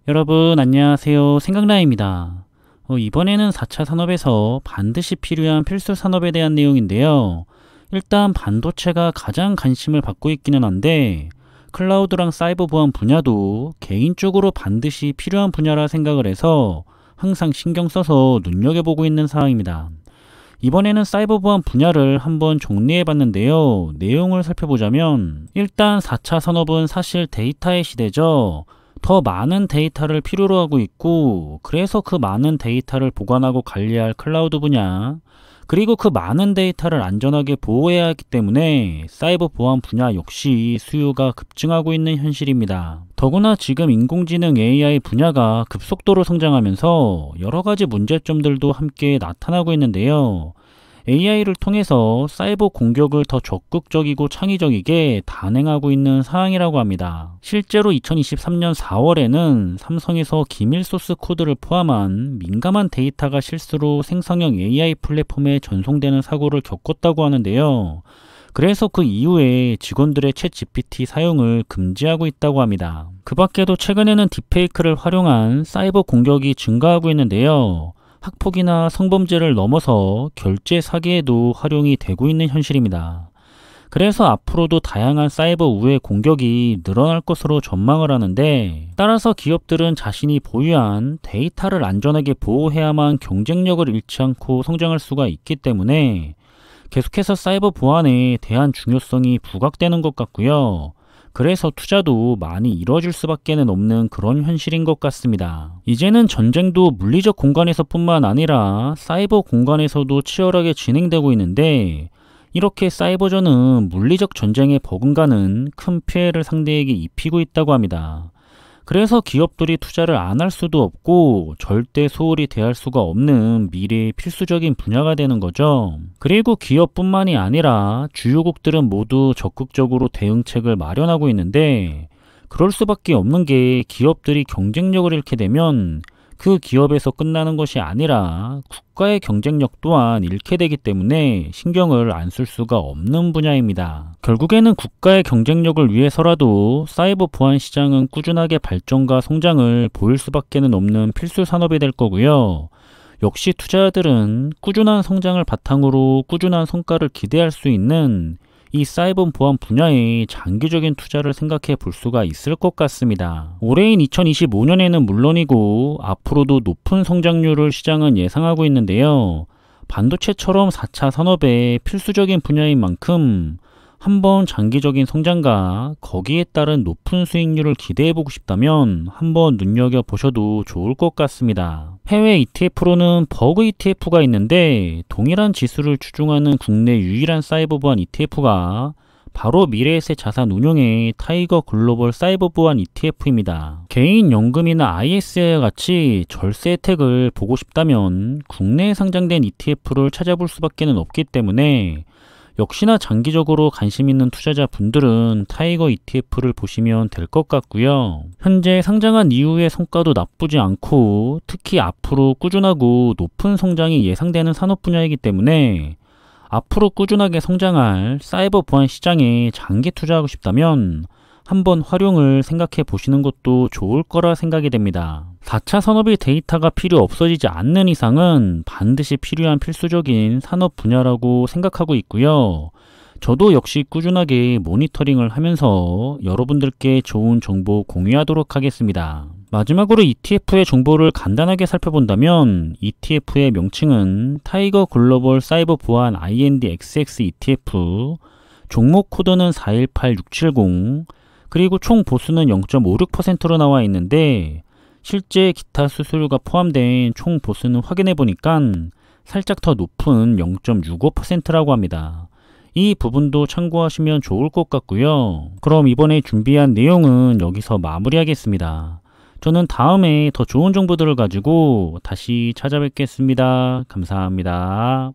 여러분 안녕하세요. 생각나입니다. 이번에는 4차 산업에서 반드시 필요한 필수 산업에 대한 내용인데요. 일단 반도체가 가장 관심을 받고 있기는 한데 클라우드랑 사이버 보안 분야도 개인적으로 반드시 필요한 분야라 생각을 해서 항상 신경 써서 눈여겨보고 있는 사항입니다. 이번에는 사이버 보안 분야를 한번 정리해 봤는데요. 내용을 살펴보자면 일단 4차 산업은 사실 데이터의 시대죠. 더 많은 데이터를 필요로 하고 있고, 그래서 그 많은 데이터를 보관하고 관리할 클라우드 분야, 그리고 그 많은 데이터를 안전하게 보호해야 하기 때문에 사이버 보안 분야 역시 수요가 급증하고 있는 현실입니다. 더구나 지금 인공지능 AI 분야가 급속도로 성장하면서 여러 가지 문제점들도 함께 나타나고 있는데요. AI를 통해서 사이버 공격을 더 적극적이고 창의적이게 단행하고 있는 사항이라고 합니다. 실제로 2023년 4월에는 삼성에서 기밀 소스 코드를 포함한 민감한 데이터가 실수로 생성형 AI 플랫폼에 전송되는 사고를 겪었다고 하는데요. 그래서 그 이후에 직원들의 챗 GPT 사용을 금지하고 있다고 합니다. 그 밖에도 최근에는 딥페이크를 활용한 사이버 공격이 증가하고 있는데요. 학폭이나 성범죄를 넘어서 결제 사기에도 활용이 되고 있는 현실입니다. 그래서 앞으로도 다양한 사이버 우회 공격이 늘어날 것으로 전망을 하는데, 따라서 기업들은 자신이 보유한 데이터를 안전하게 보호해야만 경쟁력을 잃지 않고 성장할 수가 있기 때문에 계속해서 사이버 보안에 대한 중요성이 부각되는 것 같고요. 그래서 투자도 많이 이뤄질 수밖에 없는 그런 현실인 것 같습니다. 이제는 전쟁도 물리적 공간에서 뿐만 아니라 사이버 공간에서도 치열하게 진행되고 있는데, 이렇게 사이버전은 물리적 전쟁에 버금가는 큰 피해를 상대에게 입히고 있다고 합니다. 그래서 기업들이 투자를 안 할 수도 없고 절대 소홀히 대할 수가 없는 미래의 필수적인 분야가 되는 거죠. 그리고 기업뿐만이 아니라 주요국들은 모두 적극적으로 대응책을 마련하고 있는데, 그럴 수밖에 없는 게 기업들이 경쟁력을 잃게 되면 그 기업에서 끝나는 것이 아니라 국가의 경쟁력 또한 잃게 되기 때문에 신경을 안 쓸 수가 없는 분야입니다. 결국에는 국가의 경쟁력을 위해서라도 사이버 보안 시장은 꾸준하게 발전과 성장을 보일 수밖에 없는 필수 산업이 될 거고요. 역시 투자자들은 꾸준한 성장을 바탕으로 꾸준한 성과를 기대할 수 있는 이 사이버 보안 분야에 장기적인 투자를 생각해 볼 수가 있을 것 같습니다. 올해인 2025년에는 물론이고 앞으로도 높은 성장률을 시장은 예상하고 있는데요. 반도체처럼 4차 산업의 필수적인 분야인 만큼 한번 장기적인 성장과 거기에 따른 높은 수익률을 기대해보고 싶다면 한번 눈여겨보셔도 좋을 것 같습니다. 해외 ETF로는 버그 ETF가 있는데, 동일한 지수를 추종하는 국내 유일한 사이버 보안 ETF가 바로 미래에셋 자산 운용의 타이거 글로벌 사이버 보안 ETF입니다. 개인 연금이나 ISA와 같이 절세 혜택을 보고 싶다면 국내에 상장된 ETF를 찾아볼 수밖에 없기 때문에 역시나 장기적으로 관심 있는 투자자분들은 타이거 ETF를 보시면 될 것 같고요. 현재 상장한 이후의 성과도 나쁘지 않고 특히 앞으로 꾸준하고 높은 성장이 예상되는 산업 분야이기 때문에 앞으로 꾸준하게 성장할 사이버 보안 시장에 장기 투자하고 싶다면 한번 활용을 생각해 보시는 것도 좋을 거라 생각이 됩니다. 4차 산업의 데이터가 필요 없어지지 않는 이상은 반드시 필요한 필수적인 산업 분야라고 생각하고 있고요. 저도 역시 꾸준하게 모니터링을 하면서 여러분들께 좋은 정보 공유하도록 하겠습니다. 마지막으로 ETF의 정보를 간단하게 살펴본다면 ETF의 명칭은 타이거 글로벌 사이버 보안 INDXX ETF, 종목 코드는 418670, 그리고 총 보수는 0.56%로 나와 있는데, 실제 기타 수수료가 포함된 총 보수는 확인해 보니까 살짝 더 높은 0.65%라고 합니다. 이 부분도 참고하시면 좋을 것 같고요. 그럼 이번에 준비한 내용은 여기서 마무리하겠습니다. 저는 다음에 더 좋은 정보들을 가지고 다시 찾아뵙겠습니다. 감사합니다.